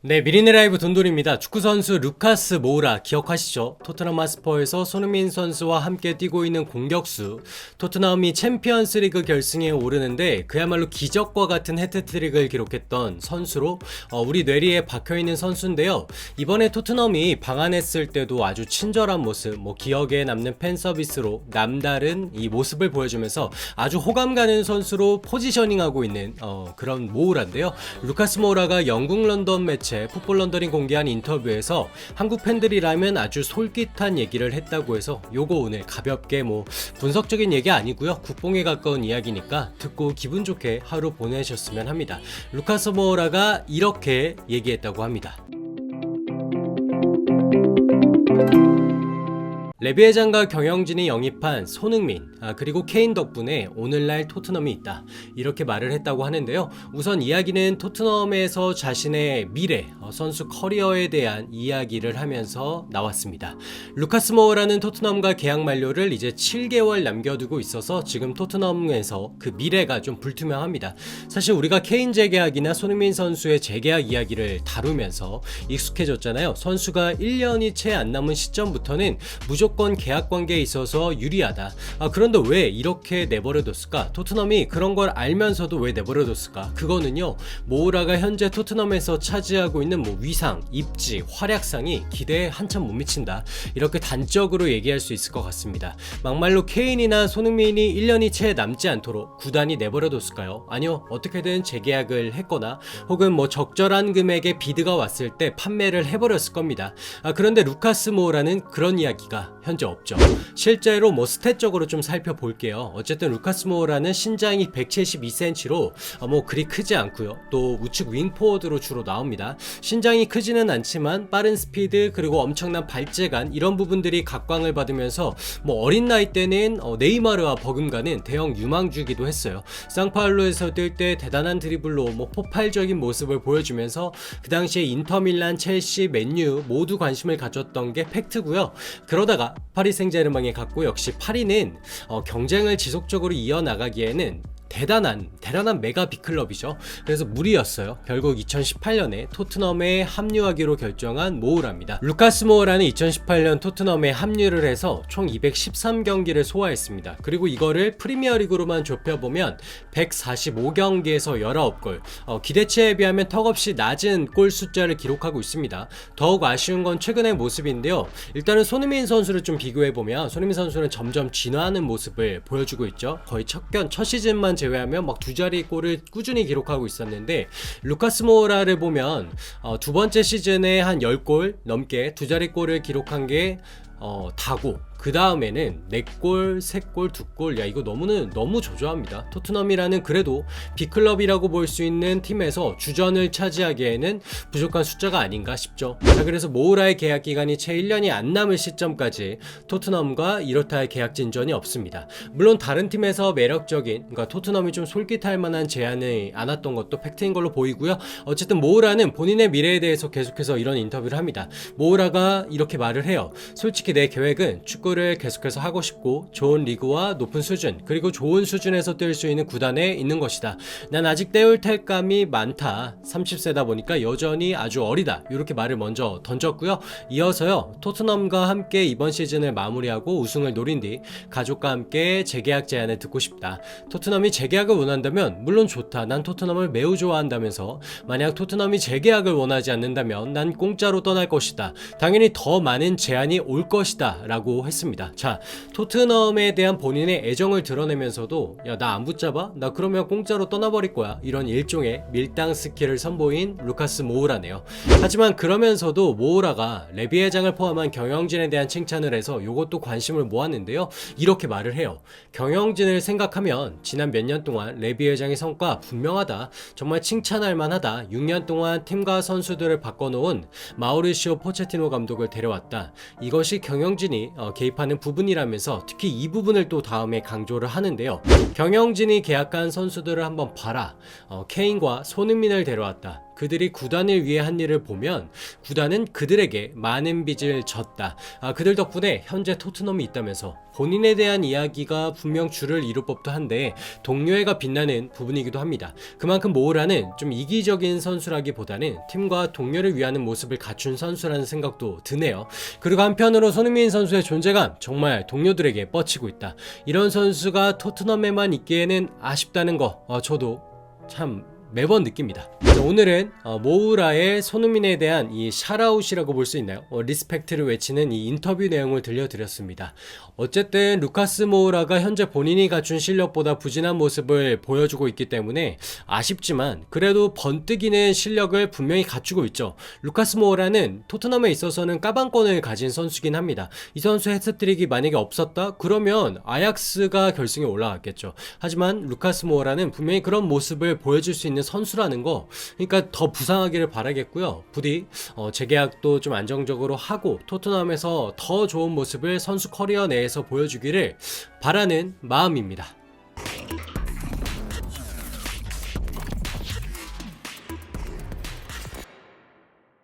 네, 미리네 라이브 돈돌입니다. 축구선수 루카스 모우라 기억하시죠? 토트넘 하스퍼에서 손흥민 선수와 함께 뛰고 있는 공격수. 토트넘이 챔피언스 리그 결승에 오르는데 그야말로 기적과 같은 해트트릭을 기록했던 선수로 우리 뇌리에 박혀있는 선수인데요. 이번에 토트넘이 방한했을 때도 아주 친절한 모습, 기억에 남는 팬 서비스로 남다른 이 모습을 보여주면서 아주 호감 가는 선수로 포지셔닝하고 있는 그런 모우라인데요. 루카스 모우라가 영국 런던 매체 풋볼 런던이 공개한 인터뷰에서 한국 팬들이라면 아주 솔깃한 얘기를 했다고 해서 요거 오늘 가볍게 분석적인 얘기 아니고요, 국뽕에 가까운 이야기니까 듣고 기분 좋게 하루 보내셨으면 합니다. 루카스 모우라가 이렇게 얘기했다고 합니다. 레비 회장과 경영진이 영입한 손흥민, 그리고 케인 덕분에 오늘날 토트넘이 있다, 이렇게 말을 했다고 하는데요. 우선 이야기는 토트넘에서 자신의 미래, 선수 커리어에 대한 이야기를 하면서 나왔습니다. 루카스 모우라는 토트넘과 계약 만료를 이제 7개월 남겨두고 있어서 지금 토트넘에서 그 미래가 좀 불투명합니다. 사실 우리가 케인 재계약이나 손흥민 선수의 재계약 이야기를 다루면서 익숙해졌잖아요. 선수가 1년이 채 안 남은 시점부터는 무조건 계약 관계에 있어서 유리하다. 그런데 왜 이렇게 내버려뒀을까? 토트넘이 그런 걸 알면서도 왜 내버려뒀을까? 그거는요, 모우라가 현재 토트넘에서 차지하고 있는 위상, 입지, 활약상이 기대에 한참 못 미친다, 이렇게 단적으로 얘기할 수 있을 것 같습니다. 막말로 케인이나 손흥민이 1년이 채 남지 않도록 구단이 내버려뒀을까요? 아니요, 어떻게든 재계약을 했거나 혹은 적절한 금액의 비드가 왔을 때 판매를 해버렸을 겁니다. 그런데 루카스 모우라는 그런 이야기가 현재 없죠. 실제로 스탯적으로 좀 살펴볼게요. 어쨌든 루카스 모우라는 신장이 172cm로 그리 크지 않고요. 또 우측 윙포워드로 주로 나옵니다. 신장이 크지는 않지만 빠른 스피드, 그리고 엄청난 발재간, 이런 부분들이 각광을 받으면서 어린 나이 때는 네이마르와 버금가는 대형 유망주기도 했어요. 상파울루에서 뛸 때 대단한 드리블로 폭발적인 모습을 보여주면서 그 당시에 인터밀란, 첼시, 맨유 모두 관심을 가졌던 게 팩트고요. 그러다가 파리 생제르맹에 갔고, 역시 파리는 경쟁을 지속적으로 이어나가기에는 대단한 메가 빅클럽이죠. 그래서 무리였어요. 결국 2018년에 토트넘에 합류하기로 결정한 모우라입니다. 루카스 모우라는 2018년 토트넘에 합류를 해서 총 213경기를 소화했습니다. 그리고 이거를 프리미어리그로만 좁혀보면 145경기에서 19골, 기대치에 비하면 턱없이 낮은 골 숫자를 기록하고 있습니다. 더욱 아쉬운 건 최근의 모습인데요. 일단은 손흥민 선수를 좀 비교해보면 손흥민 선수는 점점 진화하는 모습을 보여주고 있죠. 거의 첫 시즌만 제외하면 두 자리 골을 꾸준히 기록하고 있었는데, 루카스 모우라를 보면 두 번째 시즌에 한 10골 넘게 두 자리 골을 기록한 게 다고, 그 다음에는 4골, 3골, 2골, 이거 너무 조조합니다. 토트넘이라는 그래도 B클럽이라고 볼 수 있는 팀에서 주전을 차지하기에는 부족한 숫자가 아닌가 싶죠. 그래서 모우라의 계약 기간이 채 1년이 안 남을 시점까지 토트넘과 이렇다 할 계약 진전이 없습니다. 물론 다른 팀에서 매력적인, 토트넘이 좀 솔깃할 만한 제안이 안 왔던 것도 팩트인 걸로 보이고요. 어쨌든 모우라는 본인의 미래에 대해서 계속해서 이런 인터뷰를 합니다. 모우라가 이렇게 말을 해요. 솔직히 내 계획은 축구를 계속해서 하고 싶고, 좋은 리그와 높은 수준, 그리고 좋은 수준에서 뛸 수 있는 구단에 있는 것이다. 난 아직 때울 탈감이 많다. 30세다 보니까 여전히 아주 어리다. 이렇게 말을 먼저 던졌고요. 이어서요, 토트넘과 함께 이번 시즌을 마무리하고 우승을 노린 뒤 가족과 함께 재계약 제안을 듣고 싶다. 토트넘이 재계약을 원한다면 물론 좋다. 난 토트넘을 매우 좋아한다면서, 만약 토트넘이 재계약을 원하지 않는다면 난 공짜로 떠날 것이다. 당연히 더 많은 제안이 올 것이다 라고 했습니다. 자, 토트넘에 대한 본인의 애정을 드러내면서도 나 안 붙잡아? 나 그러면 공짜로 떠나버릴 거야, 이런 일종의 밀당 스킬을 선보인 루카스 모우라네요. 하지만 그러면서도 모우라가 레비 회장을 포함한 경영진에 대한 칭찬을 해서 이것도 관심을 모았는데요. 이렇게 말을 해요. 경영진을 생각하면 지난 몇 년 동안 레비 회장의 성과 분명하다. 정말 칭찬할 만하다. 6년 동안 팀과 선수들을 바꿔놓은 마우리시오 포체티노 감독을 데려왔다. 이것이 경영진이 개입하는 부분이라면서 특히 이 부분을 또 다음에 강조를 하는데요. 경영진이 계약한 선수들을 한번 봐라. 케인과 손흥민을 데려왔다. 그들이 구단을 위해 한 일을 보면 구단은 그들에게 많은 빚을 졌다. 그들 덕분에 현재 토트넘이 있다면서 본인에 대한 이야기가 분명 줄을 이룰 법도 한데 동료애가 빛나는 부분이기도 합니다. 그만큼 모우라는 좀 이기적인 선수라기보다는 팀과 동료를 위하는 모습을 갖춘 선수라는 생각도 드네요. 그리고 한편으로 손흥민 선수의 존재감 정말 동료들에게 뻗치고 있다. 이런 선수가 토트넘에만 있기에는 아쉽다는 거 저도 참 매번 느낍니다. 오늘은 모우라의 손흥민에 대한 이 샤라웃이라고 볼 수 있나요? 리스펙트를 외치는 이 인터뷰 내용을 들려드렸습니다. 어쨌든 루카스 모우라가 현재 본인이 갖춘 실력보다 부진한 모습을 보여주고 있기 때문에 아쉽지만 그래도 번뜩이는 실력을 분명히 갖추고 있죠. 루카스 모우라는 토트넘에 있어서는 까방권을 가진 선수긴 합니다. 이 선수 해트트릭이 만약에 없었다? 그러면 아약스가 결승에 올라갔겠죠. 하지만 루카스 모우라는 분명히 그런 모습을 보여줄 수 있는 선수라는 거, 그러니까 더 부상하기를 바라겠고요. 부디 재계약도 좀 안정적으로 하고 토트넘에서 더 좋은 모습을 선수 커리어 내에서 보여주기를 바라는 마음입니다.